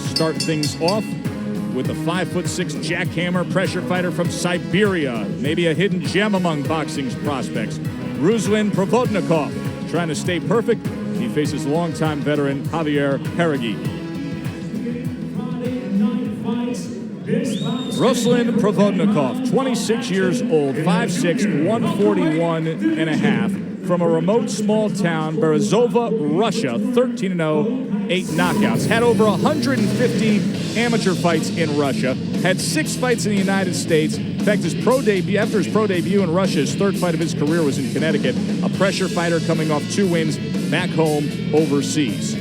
We'll start things off with a 5'6" jackhammer pressure fighter from Siberia. Maybe a hidden gem among boxing's prospects. Ruslan Provodnikov, trying to stay perfect. He faces longtime veteran Javier Jauregui. Ruslan Provodnikov, 26 years old, 5'6", 141.5", from a remote small town, Berezova, Russia, 13-0, 8 knockouts. Had over 150 amateur fights in Russia. Had 6 fights in the United States. In fact, his pro debut, after his pro debut in Russia, his 3rd fight of his career was in Connecticut. A pressure fighter coming off 2 wins back home overseas.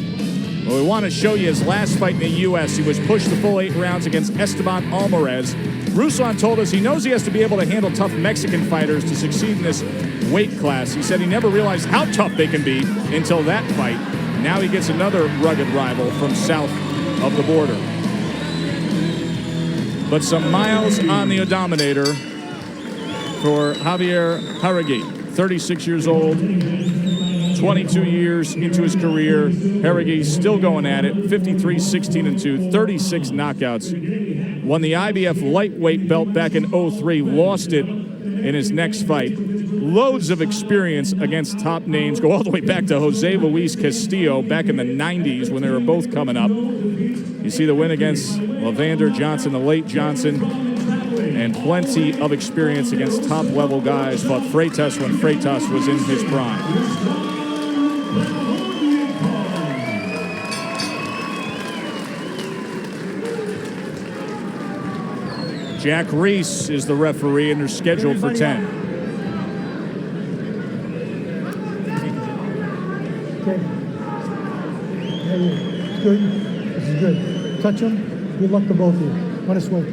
Well, we want to show you his last fight in the U.S. He was pushed the full 8 rounds against Esteban Alvarez. Ruslan told us he knows he has to be able to handle tough Mexican fighters to succeed in this weight class. He said he never realized how tough they can be until that fight. Now he gets another rugged rival from south of the border. But some miles on the odometer for Javier Jauregui, 36 years old, 22 years into his career. Jauregui still going at it, 53-16-2, 36 knockouts. Won the IBF lightweight belt back in '03, lost it in his next fight. Loads of experience against top names. Go all the way back to Jose Luis Castillo back in the 90s when they were both coming up. You see the win against Levander Johnson, the late Johnson, and plenty of experience against top-level guys. Fought Freitas when Freitas was in his prime. Jack Reese is the referee, and they're scheduled for 10. Okay. It's good. This is good. Touch him. Good luck to both of you. What a sweat.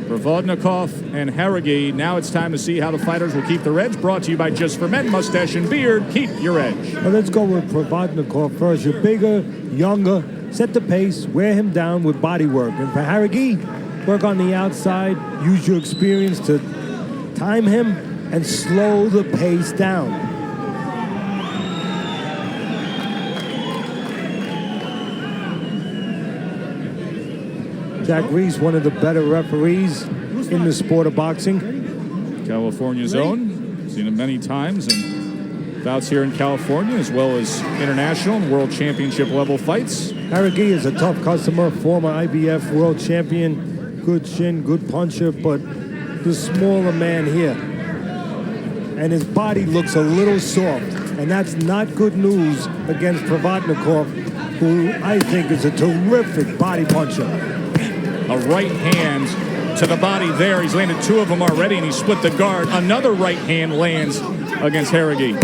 Provodnikov and Jauregui. Now it's time to see how the fighters will keep their edge. Brought to you by Just for Men, Mustache and Beard. Keep your edge. Well, let's go with Provodnikov first. You're bigger, younger. Set the pace. Wear him down with body work. And for Jauregui, work on the outside. Use your experience to time him and slow the pace down. Jack Reese, one of the better referees in the sport of boxing. California's own. Seen him many times in bouts here in California, as well as international and world championship level fights. Jauregui is a tough customer, former IBF world champion. Good chin, good puncher, but the smaller man here. And his body looks a little soft, and that's not good news against Provodnikov, who I think is a terrific body puncher. A right hand to the body there. He's landed 2 of them already, and he split the guard. Another right hand lands against Jauregui.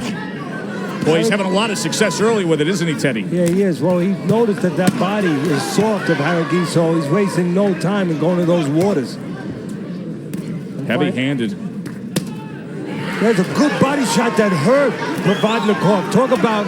Boy, he's having a lot of success early with it, isn't he, Teddy? Yeah, he is. Well, he noticed that that body is soft of Jauregui, so he's wasting no time in going to those waters. Heavy-handed. There's a good body shot that hurt Provodnikov. Talk about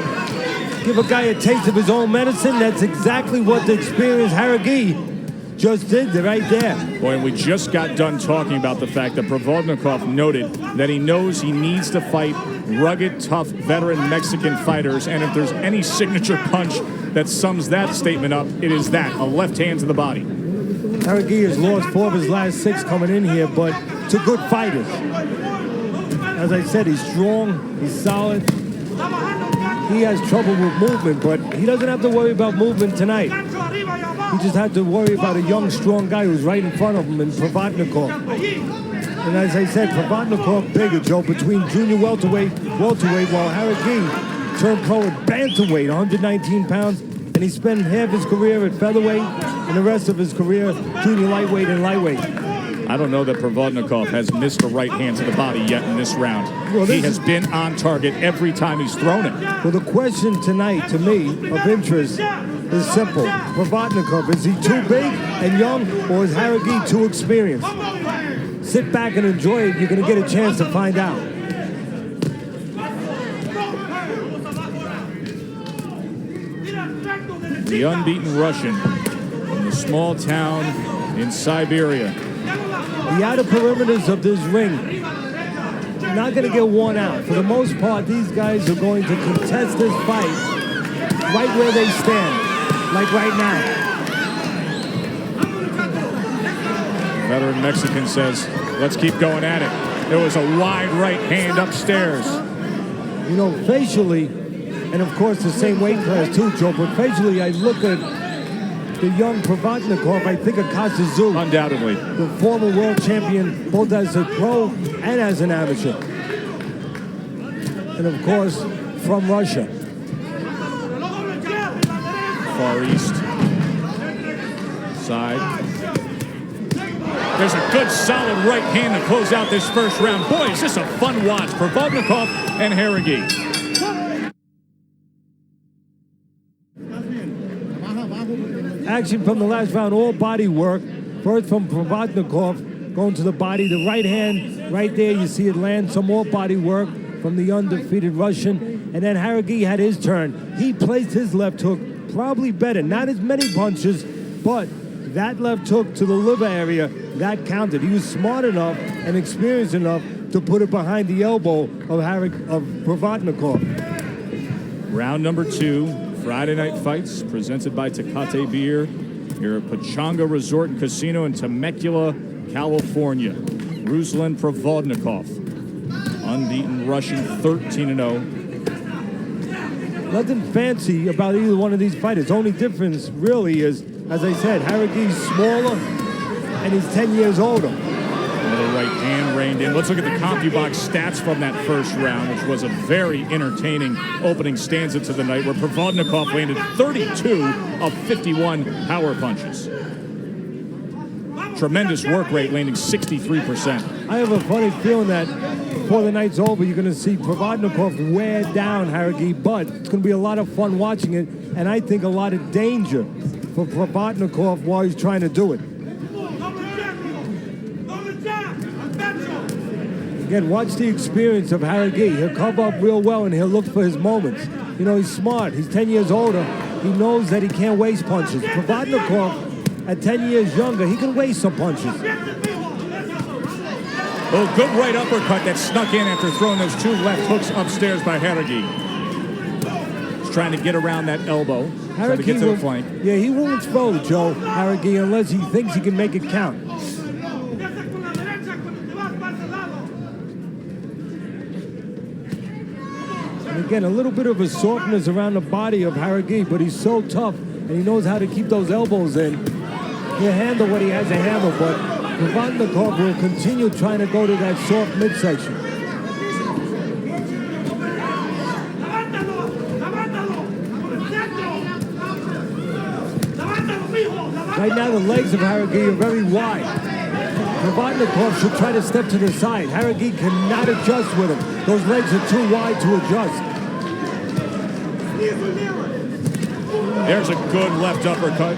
give a guy a taste of his own medicine. That's exactly what the experienced Jauregui just did right there. Boy, and we just got done talking about the fact that Provodnikov noted that he knows he needs to fight rugged, tough, veteran Mexican fighters, and if there's any signature punch that sums that statement up, it is that, a left hand to the body. Jauregui has lost 4 of his last 6 coming in here, but to good fighters. As I said, he's strong, he's solid. He has trouble with movement, but he doesn't have to worry about movement tonight. He just had to worry about a young, strong guy who's right in front of him in Provodnikov. And as I said, Provodnikov bigger, Joe, between junior welterweight, while Jauregui turned pro at bantamweight, 119 pounds, and he spent half his career at featherweight and the rest of his career junior lightweight and lightweight. I don't know that Provodnikov has missed a right hand to the body yet in this round. Well, he has been on target every time he's thrown it. Well, the question tonight, to me, of interest is simple. Provodnikov, is he too big and young, or is Jauregui too experienced? Sit back and enjoy it. You're going to get a chance to find out. The unbeaten Russian from the small town in Siberia. The outer perimeters of this ring are not going to get worn out. For the most part, these guys are going to contest this fight right where they stand, like right now. veteran Mexican says, let's keep going at it. There was a wide right hand upstairs. You know, facially, and of course the same weight class too, Joe, but facially I look at the young Provodnikov, I think of Kazazu. Undoubtedly. The former world champion, both as a pro and as an amateur. And of course, from Russia. Far East. Side. There's a good solid right hand to close out this first round. Boy, is this a fun watch. Provodnikov and Jauregui. Action from the last round, all body work. First from Provodnikov, going to the body. The right hand, right there, you see it land. Some more body work from the undefeated Russian. And then Jauregui had his turn. He placed his left hook probably better. Not as many punches, but that left hook to the liver area, that counted. He was smart enough and experienced enough to put it behind the elbow of Provodnikov. Round number 2. Friday night fights presented by Tecate Beer here at Pechanga Resort and Casino in Temecula, California. Ruslan Provodnikov, unbeaten Russian, 13-0. Nothing fancy about either one of these fighters. Only difference really is, as I said, Jauregui's smaller and he's 10 years older. Another right hand reined in. Let's look at the CompuBox stats from that first round, which was a very entertaining opening stanza to the night, where Provodnikov landed 32 of 51 power punches. Tremendous work rate, landing 63%. I have a funny feeling that before the night's over, you're going to see Provodnikov wear down Jauregui, but it's going to be a lot of fun watching it, and I think a lot of danger for Provodnikov while he's trying to do it. Again, watch the experience of Jauregui. He'll cover up real well and he'll look for his moments. You know, he's smart. He's 10 years older. He knows that he can't waste punches. Provodnikov, at 10 years younger, he can waste some punches. Oh, good right uppercut that snuck in after throwing those 2 left hooks upstairs by Jauregui. He's trying to get around that elbow, trying to get to the flank. Yeah, he won't throw, Joe, Jauregui, unless he thinks he can make it count. And again, a little bit of a softness around the body of Jauregui, but he's so tough, and he knows how to keep those elbows in. He'll handle what he has to handle, but Provodnikov will continue trying to go to that soft midsection. Right now, the legs of Jauregui are very wide. Provodnikov should try to step to the side. Jauregui cannot adjust with him. Those legs are too wide to adjust. There's a good left uppercut.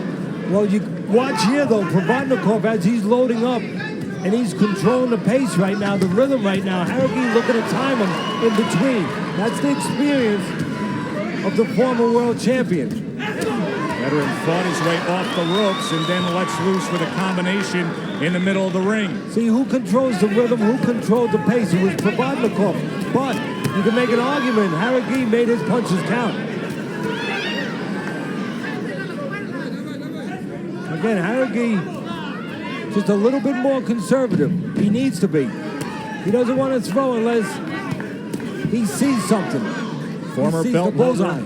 Well, you watch here, though, Provodnikov, as he's loading up, and he's controlling the pace right now, the rhythm right now. Jauregui looking to time him in between. That's the experience of the former world champion. Veteran fought his way off the ropes and then lets loose with a combination in the middle of the ring. See, who controls the rhythm, who controlled the pace? It was Provodnikov. But you can make an argument, Jauregui made his punches count. Again, Jauregui, just a little bit more conservative. He needs to be. He doesn't want to throw unless he sees something. Former he sees belt the bullseye.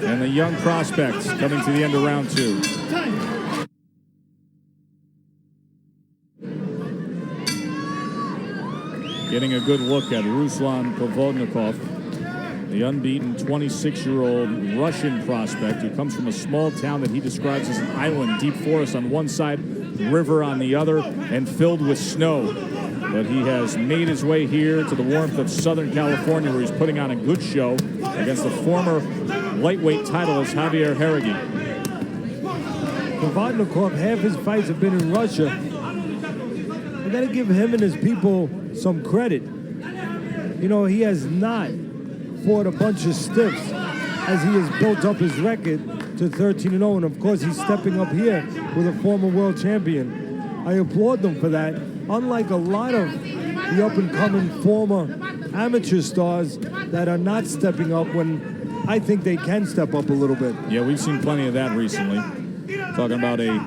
And the young prospects coming to the end of round 2. Getting a good look at Ruslan Provodnikov, the unbeaten 26-year-old Russian prospect who comes from a small town that he describes as an island, deep forest on one side, river on the other, and filled with snow. But he has made his way here to the warmth of Southern California, where he's putting on a good show against the former lightweight titleist Javier Jauregui. Provodnikov, half his fights have been in Russia. I got to give him and his people some credit. You know, he has not fought a bunch of stiffs as he has built up his record to 13-0. And of course, he's stepping up here with a former world champion. I applaud them for that. Unlike a lot of the up-and-coming former amateur stars that are not stepping up when I think they can step up a little bit. Yeah, we've seen plenty of that recently. Talking about a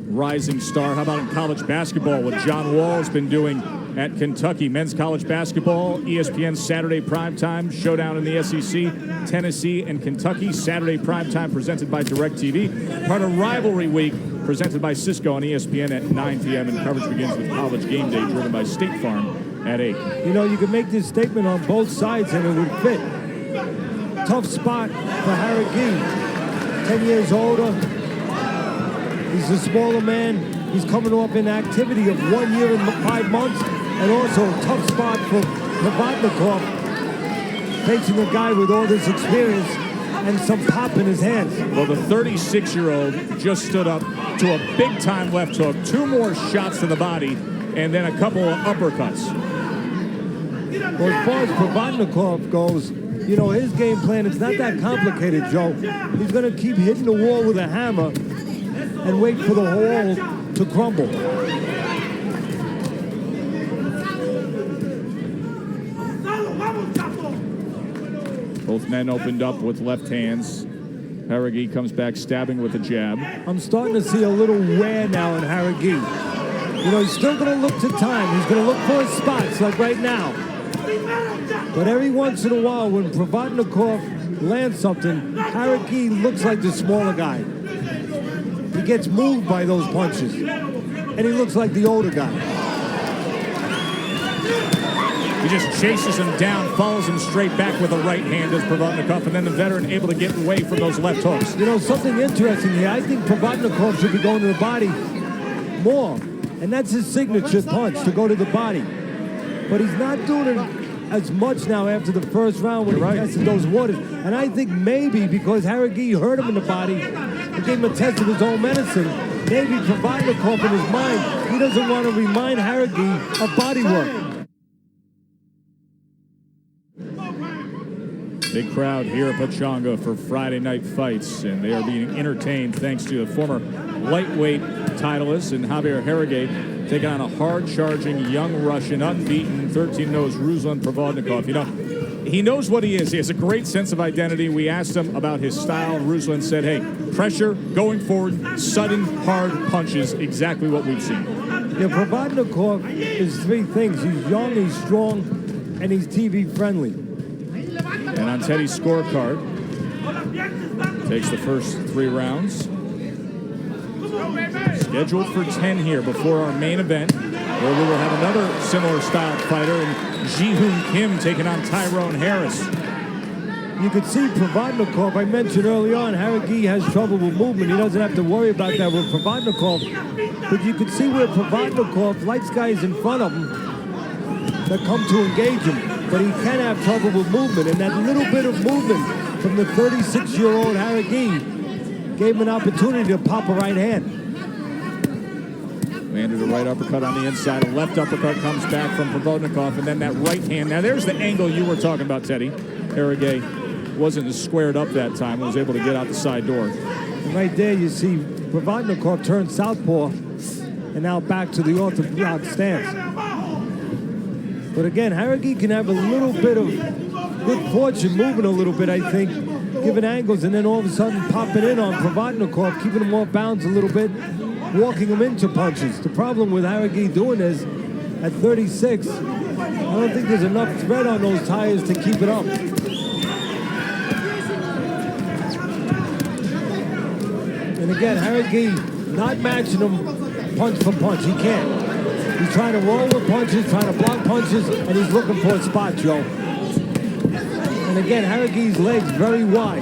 rising star. How about in college basketball, what John Wall's been doing at Kentucky? Men's college basketball, ESPN Saturday primetime, showdown in the SEC, Tennessee and Kentucky. Saturday primetime presented by DirecTV. Part of Rivalry Week presented by Cisco on ESPN at 9 p.m. And coverage begins with College Game Day driven by State Farm at 8. You know, you can make this statement on both sides and it would fit. Tough spot for Jauregui. 10 years older. He's a smaller man. He's coming off an activity of 1 year and 5 months. And also a tough spot for Provodnikov, facing a guy with all this experience and some pop in his hands. Well, the 36-year-old just stood up to a big-time left hook, 2 more shots to the body, and then a couple of uppercuts. Well, as far as Provodnikov goes, you know, his game plan is not that complicated, Joe. He's going to keep hitting the wall with a hammer and wait for the wall to crumble. Both men opened up with left hands. Jauregui comes back stabbing with a jab. I'm starting to see a little wear now in Jauregui. You know, he's still going to look to time. He's going to look for his spots, like right now. But every once in a while, when Provodnikov lands something, Jauregui looks like the smaller guy. He gets moved by those punches. And he looks like the older guy. He just chases him down, follows him straight back with a right hand as Provodnikov, and then the veteran able to get away from those left hooks. You know, something interesting here. I think Provodnikov should be going to the body more. And that's his signature punch, to go to the body. But he's not doing it as much now after the first round when he tested those waters. And I think maybe because Jauregui hurt him in the body and gave him a test of his own medicine, maybe Provodnikov in his mind, he doesn't want to remind Jauregui of body work. Big crowd here at Pachanga for Friday night fights, and they are being entertained thanks to the former lightweight titleist and Javier Jauregui taking on a hard-charging young Russian, unbeaten, 13-0 Ruslan Provodnikov. You know, he knows what he is. He has a great sense of identity. We asked him about his style. Ruslan said, hey, pressure, going forward, sudden, hard punches, exactly what we've seen. Yeah, Provodnikov is 3 things. He's young, he's strong, and he's TV-friendly. And on Teddy's scorecard, takes the first 3 rounds. Scheduled for 10 here before our main event, where we will have another similar style fighter in Ji-Hoon Kim taking on Tyrone Harris. You could see Provodnikov, I mentioned early on, Jauregui has trouble with movement. He doesn't have to worry about that with Provodnikov. But you could see where Provodnikov lights guys in front of him that come to engage him. But he can have trouble with movement. And that little bit of movement from the 36-year-old Jauregui gave him an opportunity to pop a right hand. Landed a right uppercut on the inside. A left uppercut comes back from Provodnikov, and then that right hand. Now there's the angle you were talking about, Teddy. Jauregui wasn't as squared up that time. Was able to get out the side door. And right there you see Provodnikov turn southpaw and now back to the orthodox stance. But again, Jauregui can have a little bit of good fortune moving a little bit, I think, giving angles, and then all of a sudden popping in on Provodnikov, keeping him off bounds a little bit, walking him into punches. The problem with Jauregui doing this at 36, I don't think there's enough thread on those tires to keep it up. And again, Jauregui not matching him punch for punch. He can't. He's trying to roll with punches, trying to block punches, and he's looking for a spot, Joe. And again, Jauregui's legs very wide.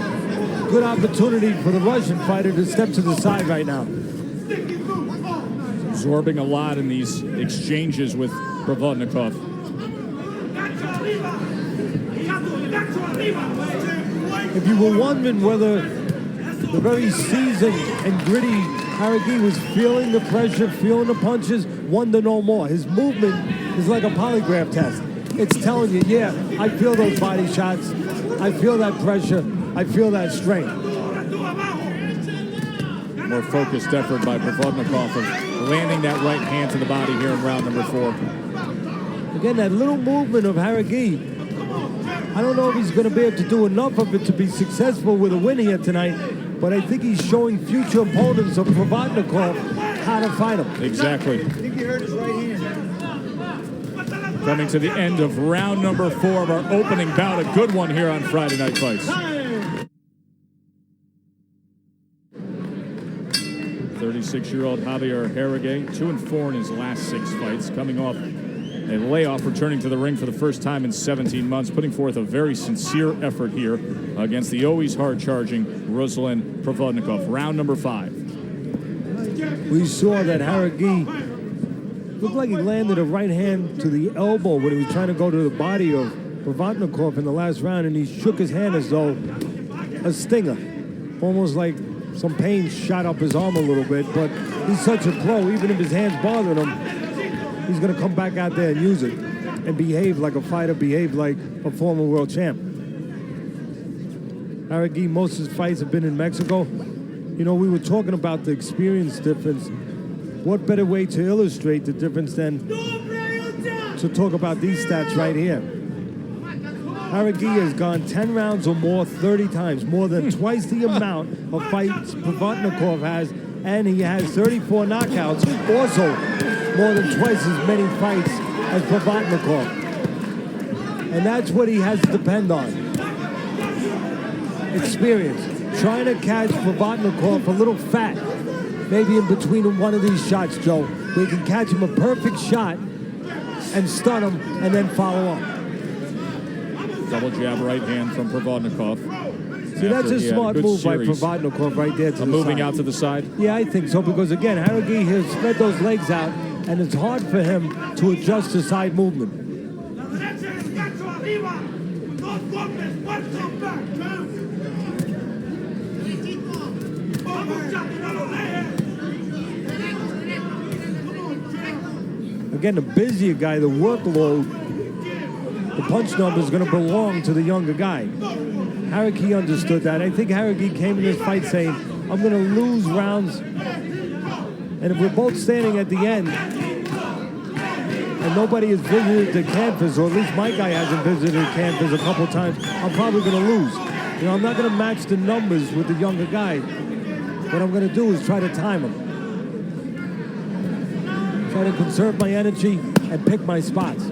Good opportunity for the Russian fighter to step to the side right now. Absorbing a lot in these exchanges with Provodnikov. If you were wondering whether the very seasoned and gritty Jauregui was feeling the pressure, feeling the punches, wonder no more. His movement is like a polygraph test. It's telling you, yeah, I feel those body shots. I feel that pressure. I feel that strength. More focused effort by Provodnikov of landing that right hand to the body here in round number 4. Again, that little movement of Jauregui, I don't know if he's going to be able to do enough of it to be successful with a win here tonight, but I think he's showing future opponents of Provodnikov how to fight him. Exactly. I think he hurt his right hand. Coming to the end of round number 4 of our opening bout. A good one here on Friday Night Fights. 36-year-old Javier Jauregui, 2-4 in his last 6 fights, coming off a layoff, returning to the ring for the first time in 17 months, putting forth a very sincere effort here against the always hard-charging Ruslan Provodnikov. Round number 5. We saw that Jauregui looked like he landed a right hand to the elbow when he was trying to go to the body of Provodnikov in the last round, and he shook his hand as though a stinger, almost like some pain shot up his arm a little bit. But he's such a pro, even if his hand's bothering him, he's going to come back out there and use it and behave like a fighter, behave like a former world champ. Jauregui, most of his fights have been in Mexico. You know, we were talking about the experience difference. What better way to illustrate the difference than to talk about these stats right here? Jauregui has gone 10 rounds or more 30 times, more than twice the amount of fights Provodnikov has, and he has 34 knockouts, also more than twice as many fights as Provodnikov. And that's what he has to depend on. Experience. Trying to catch Provodnikov a little fat, maybe in between one of these shots, Joe, where you can catch him a perfect shot and stun him and then follow up. Double jab right hand from Provodnikov. See, that's a smart move by Provodnikov right there to the moving side. out to the side? Yeah, I think so, because again, Jauregui has spread those legs out, and it's hard for him to adjust to side movement. Again, the busier guy, the workload, the punch number is going to belong to the younger guy. Jauregui understood that. I think Jauregui came in this fight saying, I'm going to lose rounds, and if we're both standing at the end, and nobody has visited the canvas, or at least my guy hasn't visited the canvas a couple times, I'm probably going to lose. You know, I'm not going to match the numbers with the younger guy. What I'm going to do is try to time him. Try to conserve my energy and pick my spots.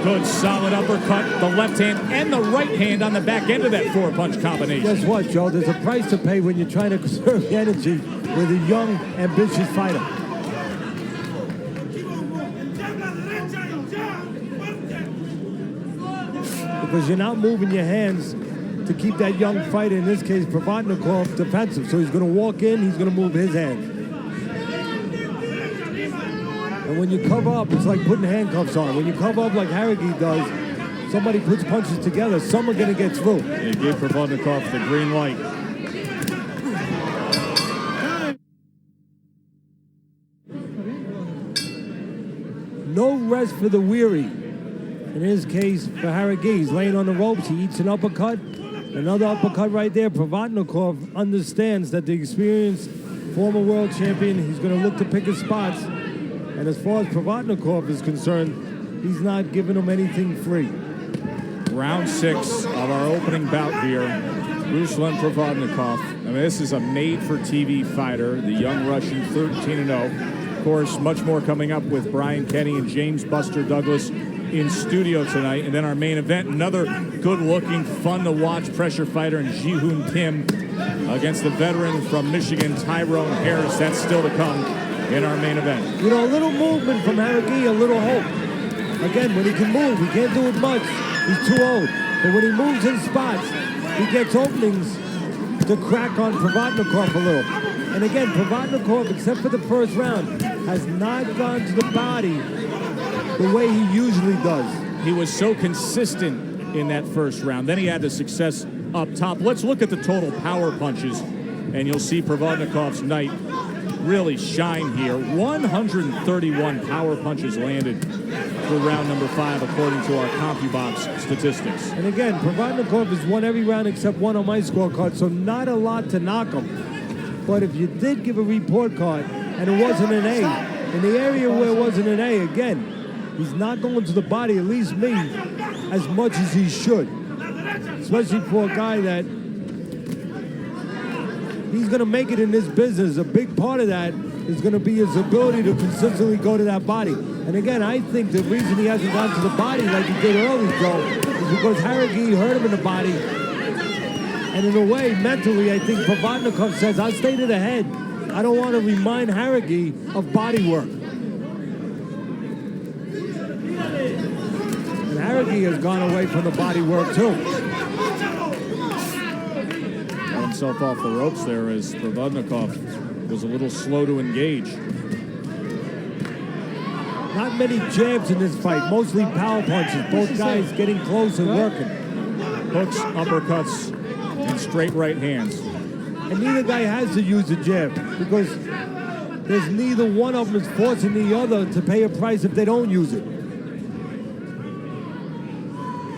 Good solid uppercut, the left hand and the right hand on the back end of that 4-punch combination. Guess what, Joe? There's a price to pay when you're trying to conserve energy with a young, ambitious fighter. Because you're not moving your hands to keep that young fighter, in this case Provodnikov, defensive. So he's going to walk in, he's going to move his hand. And when you cover up, it's like putting handcuffs on. When you cover up like Jauregui does, somebody puts punches together, some are going to get through. He gave Provodnikov the green light. No rest for the weary. In his case, for Jauregui, he's laying on the ropes, he eats an uppercut, another uppercut right there. Provodnikov understands that the experienced former world champion, he's going to look to pick his spots. And as far as Provodnikov is concerned, he's not giving him anything free. Round 6 of our opening bout here. Ruslan Provodnikov. I mean, this is a made-for-TV fighter. The young Russian, 13-0. Of course, much more coming up with Brian Kenny and James Buster Douglas in studio tonight. And then our main event, another good-looking, fun-to-watch pressure fighter in Ji-Hoon Kim against the veteran from Michigan, Tyrone Harris. That's still to come in our main event. You know, a little movement from Jauregui, a little hope. Again, when he can move, he can't do it much. He's too old. But when he moves in spots, he gets openings to crack on Provodnikov a little. And again, Provodnikov, except for the first round, has not gone to the body the way he usually does. He was so consistent in that first round. Then he had the success up top. Let's look at the total power punches, and you'll see Provodnikov's night really shine here. 131 power punches landed for round number 5, according to our CompuBox statistics. And again, Provodnikov has won every round except one on my scorecard, so not a lot to knock him. But if you did give a report card and it wasn't an A, in the area where it wasn't an A, again, he's not going to the body, at least me, as much as he should. Especially for a guy that he's going to make it in this business. A big part of that is going to be his ability to consistently go to that body. And again, I think the reason he hasn't gone to the body like he did early, Joe, is because Jauregui hurt him in the body. And in a way, mentally, I think Provodnikov says, I'll stay to the head. I don't want to remind Jauregui of body work. And Jauregui has gone away from the body work, too. Got himself off the ropes there as Provodnikov was a little slow to engage. Not many jabs in this fight, mostly power punches. Both guys getting close and working. Hooks, uppercuts, and straight right hands. And neither guy has to use a jab because there's neither one of them is forcing the other to pay a price if they don't use it.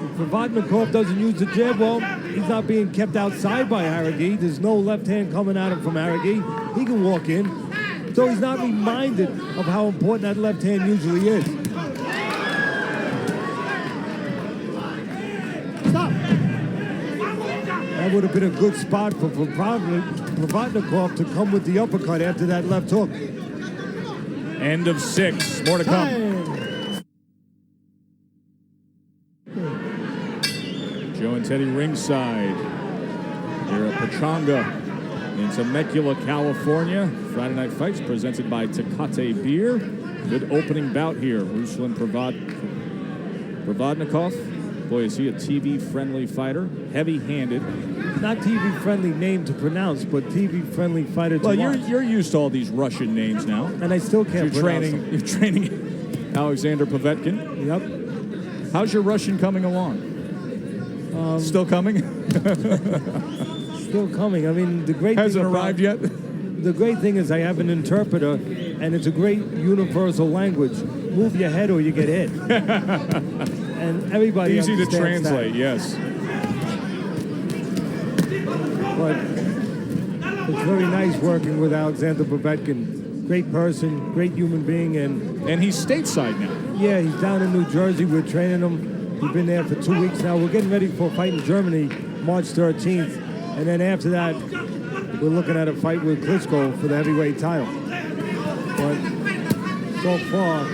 If Provodnikov doesn't use the jab, well, he's not being kept outside by Jauregui. There's no left hand coming at him from Jauregui. He can walk in. So he's not reminded of how important that left hand usually is. Stop. That would have been a good spot for Provodnikov to come with the uppercut after that left hook. End of 6. More to come. Joe and Teddy ringside. Here at Pechanga in Temecula, California. Friday Night Fights presented by Tecate Beer. Good opening bout here. Ruslan Provodnikov. Boy, is he a TV-friendly fighter. Heavy-handed. Not TV-friendly name to pronounce, but TV-friendly fighter to watch. Well, you're used to all these Russian names now. And I still can't pronounce them. You're training Alexander Povetkin. Yep. How's your Russian coming along? Still coming? Still coming. I mean, the great thing hasn't arrived yet. The great thing is I have an interpreter, and it's a great universal language. Move your head or you get hit. And everybody easy to understands translate. that. Yes. But it's very nice working with Alexander Povetkin. Great person, great human being, and he's stateside now. Yeah, he's down in New Jersey. We're training him. He's been there for 2 weeks now. We're getting ready for a fight in Germany, March 13th. And then after that, we're looking at a fight with Klitschko for the heavyweight title. But so far,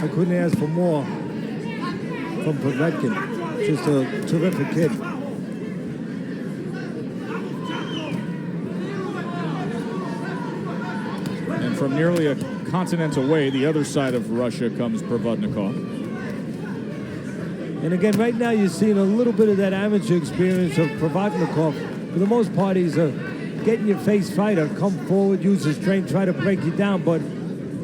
I couldn't ask for more from Provodnikov. Just a terrific kid. And from nearly a continent away, the other side of Russia, comes Provodnikov. And again, right now you're seeing a little bit of that amateur experience of Provodnikov. For the most part, he's a get-in-your-face fighter. Come forward, use his strength, try to break you down. But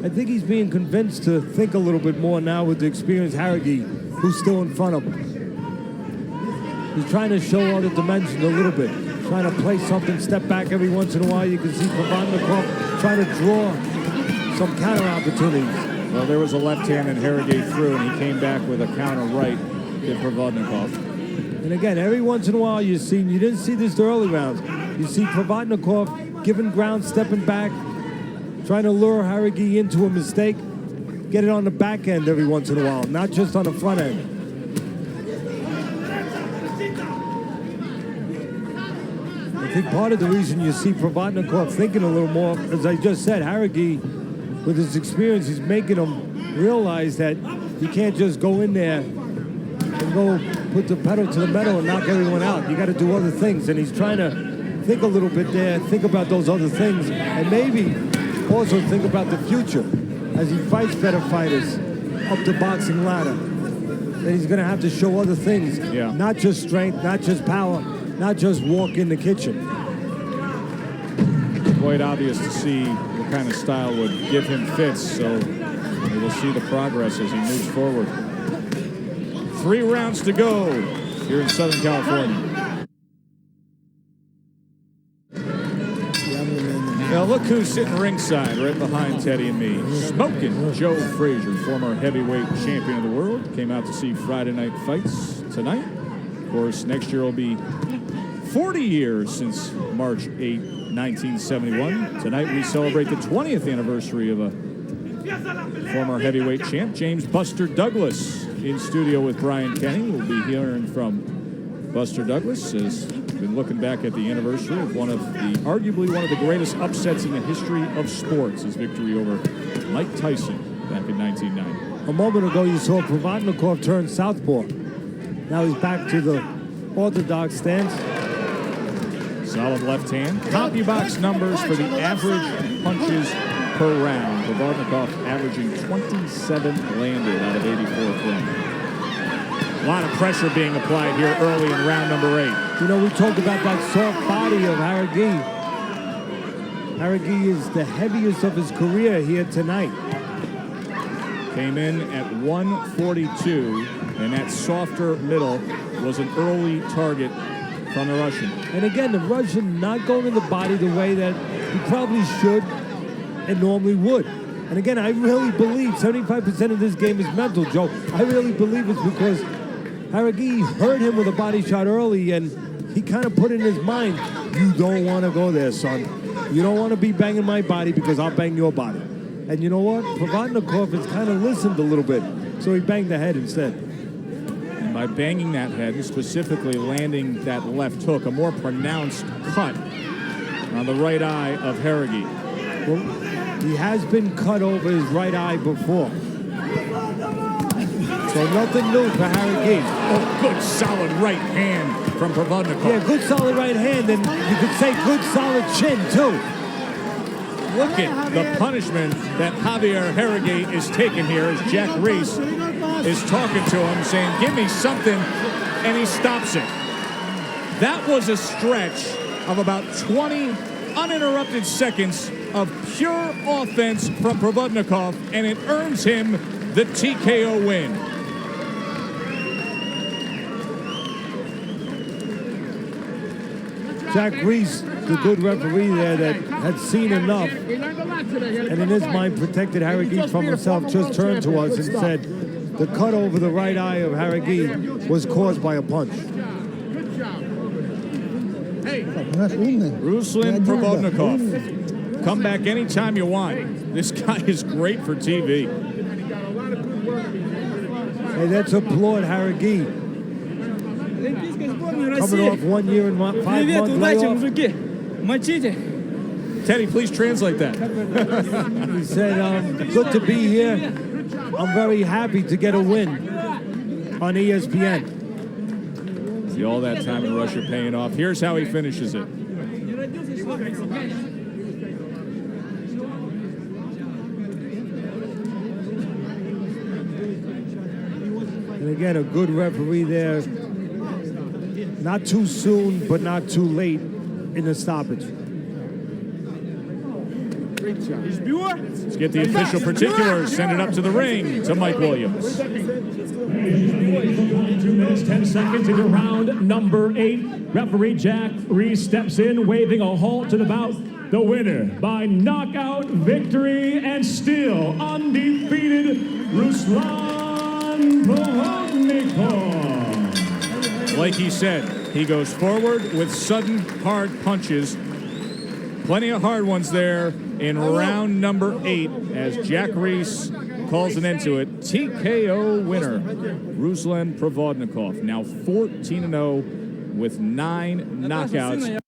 I think he's being convinced to think a little bit more now with the experienced Jauregui, who's still in front of him. He's trying to show other dimensions a little bit. Trying to play something, step back every once in a while. You can see Provodnikov trying to draw some counter opportunities. Well, there was a left hand and Jauregui threw, and he came back with a counter right to Provodnikov. And again, every once in a while you didn't see this the early rounds. You see Provodnikov giving ground, stepping back, trying to lure Jauregui into a mistake. Get it on the back end every once in a while, not just on the front end. I think part of the reason you see Provodnikov thinking a little more, as I just said, Jauregui, with his experience, he's making him realize that you can't just go in there and go put the pedal to the metal and knock everyone out. You got to do other things, and he's trying to think a little bit there, think about those other things, and maybe also think about the future as he fights better fighters up the boxing ladder. That he's going to have to show other things, not just strength, not just power, not just walk in the kitchen. Quite obvious to see what kind of style would give him fits, so we will see the progress as he moves forward. 3 rounds to go here in Southern California. Now look who's sitting ringside right behind Teddy and me. Smoking Joe Frazier, former heavyweight champion of the world. Came out to see Friday Night Fights tonight. Of course, next year will be 40 years since March 8, 1971. Tonight we celebrate the 20th anniversary of a former heavyweight champ, James Buster Douglas, in studio with Brian Kenny. We'll be hearing from Buster Douglas as been looking back at the anniversary of arguably one of the greatest upsets in the history of sports, his victory over Mike Tyson back in 1990. A moment ago, you saw Provodnikov turn southpaw. Now he's back to the orthodox stance. Solid left hand. CompuBox numbers for the average punches per round. Provodnikov averaging 27 landed out of 84 thrown. A lot of pressure being applied here early in round number 8. You know, we talked about that soft body of Jauregui. Jauregui is the heaviest of his career here tonight. Came in at 142, and that softer middle was an early target from the Russian. And again, the Russian not going to the body the way that he probably should and normally would. And again, I really believe 75% of this game is mental, Joe. I really believe it's because Jauregui hurt him with a body shot early, and he kind of put in his mind, you don't want to go there, son. You don't want to be banging my body because I'll bang your body. And you know what? Provodnikov has kind of listened a little bit, so he banged the head instead. And by banging that head, and specifically landing that left hook, a more pronounced cut on the right eye of Jauregui. Well, he has been cut over his right eye before. So nothing new for Jauregui. Oh, good solid right hand from Provodnikov. Yeah, good solid right hand, and you could say good solid chin, too. Look at the punishment that Javier Jauregui is taking here as Jack Reese is talking to him, saying, give me something, and he stops it. That was a stretch of about 20 uninterrupted seconds of pure offense from Provodnikov, and it earns him the TKO win. Jack Reese, the good referee there that had seen enough, and in his mind protected Jauregui from himself, just turned to us and said the cut over the right eye of Jauregui was caused by a punch. Ruslan Provodnikov. Come back anytime you want. This guy is great for TV. Hey, let's applaud Jauregui. Coming off 1 year and 5 months layoff. Teddy, please translate that. He said, good to be here. I'm very happy to get a win on ESPN. See all that time in Russia paying off. Here's how he finishes it. And again, a good referee there. Not too soon, but not too late in the stoppage. Let's get the official particulars. Send it up to the ring to Mike Williams. 2 minutes, 10 seconds into round number 8. Referee Jack Reese steps in, waving a halt to the bout. The winner by knockout victory and still undefeated, Ruslan Provodnikov. Like he said, he goes forward with sudden, hard punches. Plenty of hard ones there in round number 8 as Jack Reese calls an end to it. TKO winner, Ruslan Provodnikov, now 14-0 with 9 knockouts.